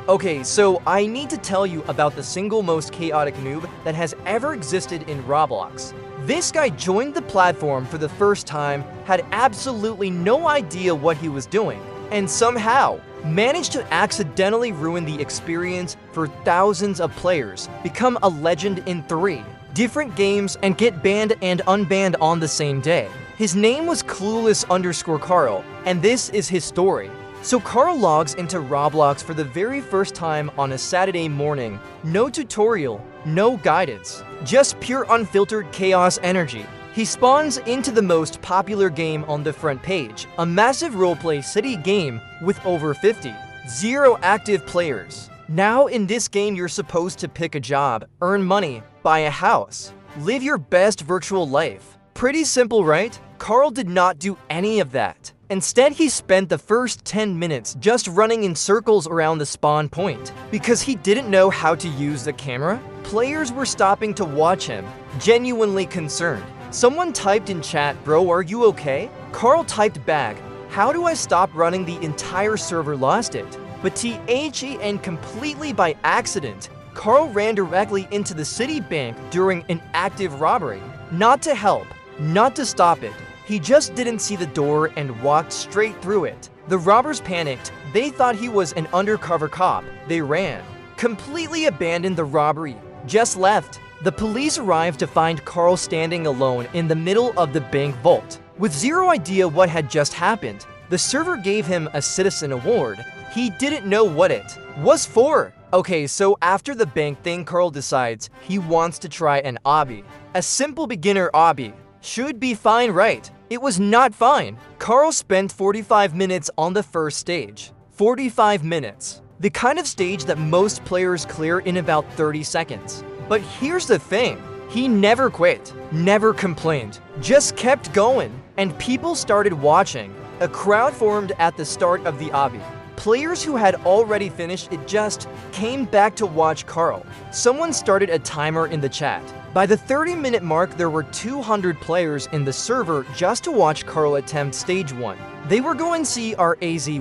Okay, so I need to tell you about the single most chaotic noob that has ever existed in Roblox. This guy joined the platform for the first time, had absolutely no idea what he was doing, and somehow managed to accidentally ruin the experience for thousands of players, become a legend in 3 different games, and get banned and unbanned on the same day. His name was Clueless_Carl, and this is his story. So Carl logs into Roblox for the very first time on a Saturday morning. No tutorial, no guidance, just pure unfiltered chaos energy. He spawns into the most popular game on the front page, a massive roleplay city game with over 0 active players. Now in this game you're supposed to pick a job, earn money, buy a house, live your best virtual life. Pretty simple, right? Carl did not do any of that. Instead, he spent the first 10 minutes just running in circles around the spawn point. Because he didn't know how to use the camera, players were stopping to watch him, genuinely concerned. Someone typed in chat, "Bro, are you okay?" Carl typed back, "How do I stop running? The entire server lost it." But and completely by accident, Carl ran directly into the city bank during an active robbery. Not to help, not to stop it. He just didn't see the door and walked straight through it. The robbers panicked. They thought he was an undercover cop. They ran. Completely abandoned the robbery. Just left. The police arrived to find Carl standing alone in the middle of the bank vault. With 0 idea what had just happened, the server gave him a citizen award. He didn't know what it was for. Okay, so after the bank thing, Carl decides he wants to try an obby. A simple beginner obby. Should be fine, right? It was not fine. Carl spent 45 minutes on the first stage. 45 minutes. The kind of stage that most players clear in about 30 seconds. But here's the thing. He never quit, never complained, just kept going. And people started watching. A crowd formed at the start of the obby. Players who had already finished it just came back to watch Carl. Someone started a timer in the chat. By the 30-minute mark, there were 200 players in the server just to watch Carl attempt stage 1. They were going crazy,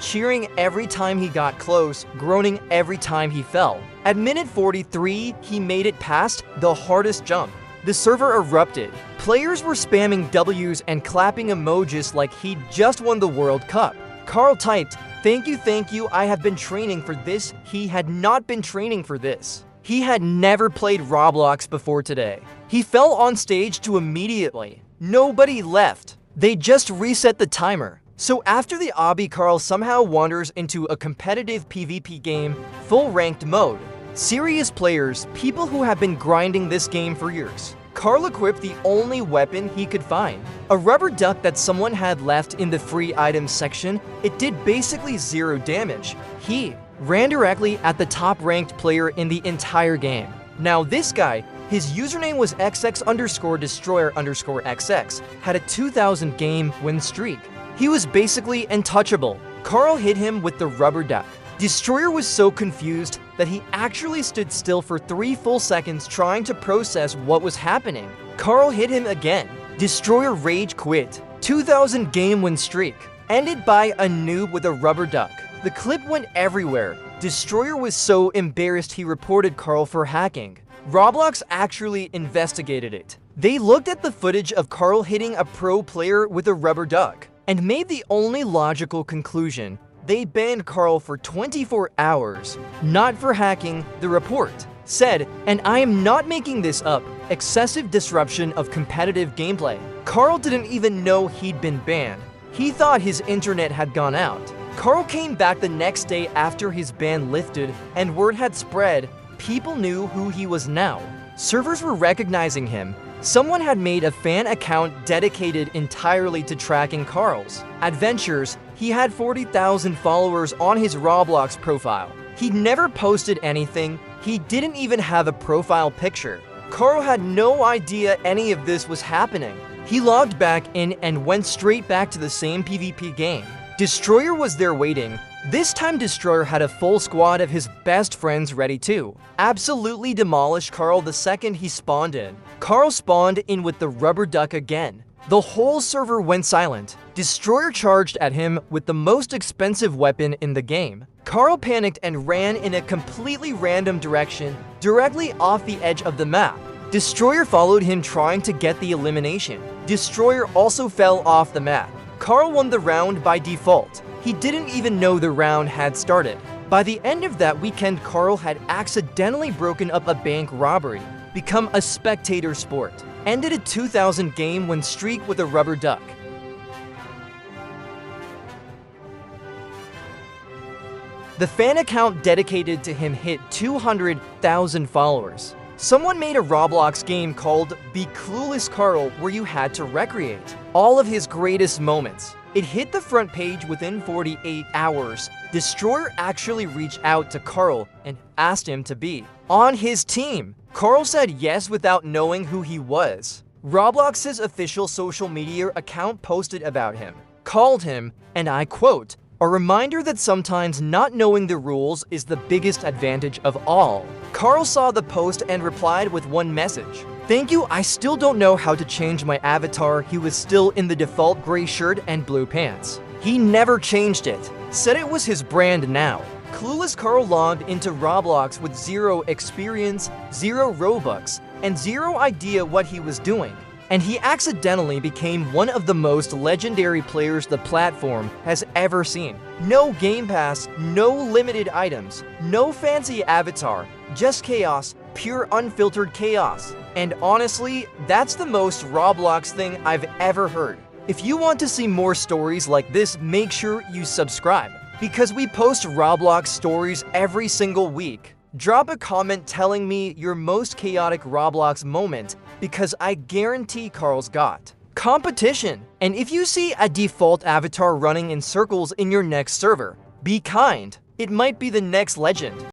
cheering every time he got close, groaning every time he fell. At minute 43, he made it past the hardest jump. The server erupted. Players were spamming W's and clapping emojis like he'd just won the World Cup. Carl typed, thank you, I have been training for this." He had not been training for this. He had never played Roblox before today. He fell on stage too immediately. Nobody left. They just reset the timer. So after the obby, Carl somehow wanders into a competitive PvP game, full ranked mode. Serious players, people who have been grinding this game for years. Carl equipped the only weapon he could find, a rubber duck that someone had left in the free items section. It did basically 0 damage. He ran directly at the top-ranked player in the entire game. Now this guy, his username was XX_Destroyer_XX, had a 2,000 game win streak. He was basically untouchable. Carl hit him with the rubber duck. Destroyer was so confused that he actually stood still for 3 full seconds trying to process what was happening. Carl hit him again. Destroyer rage quit. 2,000 game win streak. Ended by a noob with a rubber duck. The clip went everywhere. Destroyer was so embarrassed he reported Carl for hacking. Roblox actually investigated it. They looked at the footage of Carl hitting a pro player with a rubber duck and made the only logical conclusion. They banned Carl for 24 hours, not for hacking. The report said, and I am not making this up, excessive disruption of competitive gameplay. Carl didn't even know he'd been banned. He thought his internet had gone out. Carl came back the next day after his ban lifted and word had spread. People knew who he was now. Servers were recognizing him. Someone had made a fan account dedicated entirely to tracking Carl's adventures. He had 40,000 followers on his Roblox profile. He never posted anything. He didn't even have a profile picture. Carl had no idea any of this was happening. He logged back in and went straight back to the same PvP game. Destroyer was there waiting. This time Destroyer had a full squad of his best friends ready to absolutely demolish Carl the second he spawned in. Carl spawned in with the rubber duck again. The whole server went silent. Destroyer charged at him with the most expensive weapon in the game. Carl panicked and ran in a completely random direction, directly off the edge of the map. Destroyer followed him trying to get the elimination. Destroyer also fell off the map. Carl won the round by default. He didn't even know the round had started. By the end of that weekend, Carl had accidentally broken up a bank robbery, become a spectator sport, ended a 2000 game win streak with a rubber duck. The fan account dedicated to him hit 200,000 followers. Someone made a Roblox game called Be Clueless Carl where you had to recreate all of his greatest moments. It hit the front page within 48 hours. Destroyer actually reached out to Carl and asked him to be on his team. Carl said yes without knowing who he was. Roblox's official social media account posted about him, called him, and I quote, "a reminder that sometimes not knowing the rules is the biggest advantage of all." Carl saw the post and replied with one message. "Thank you, I still don't know how to change my avatar." He was still in the default gray shirt and blue pants. He never changed it. Said it was his brand now. Clueless Carl logged into Roblox with zero experience, zero Robux, and zero idea what he was doing. And he accidentally became one of the most legendary players the platform has ever seen. No Game Pass, no limited items, no fancy avatar, just chaos, pure unfiltered chaos. And honestly, that's the most Roblox thing I've ever heard. If you want to see more stories like this, make sure you subscribe, because we post Roblox stories every single week. Drop a comment telling me your most chaotic Roblox moment, because I guarantee Carl's got competition. And if you see a default avatar running in circles in your next server, be kind. It might be the next legend.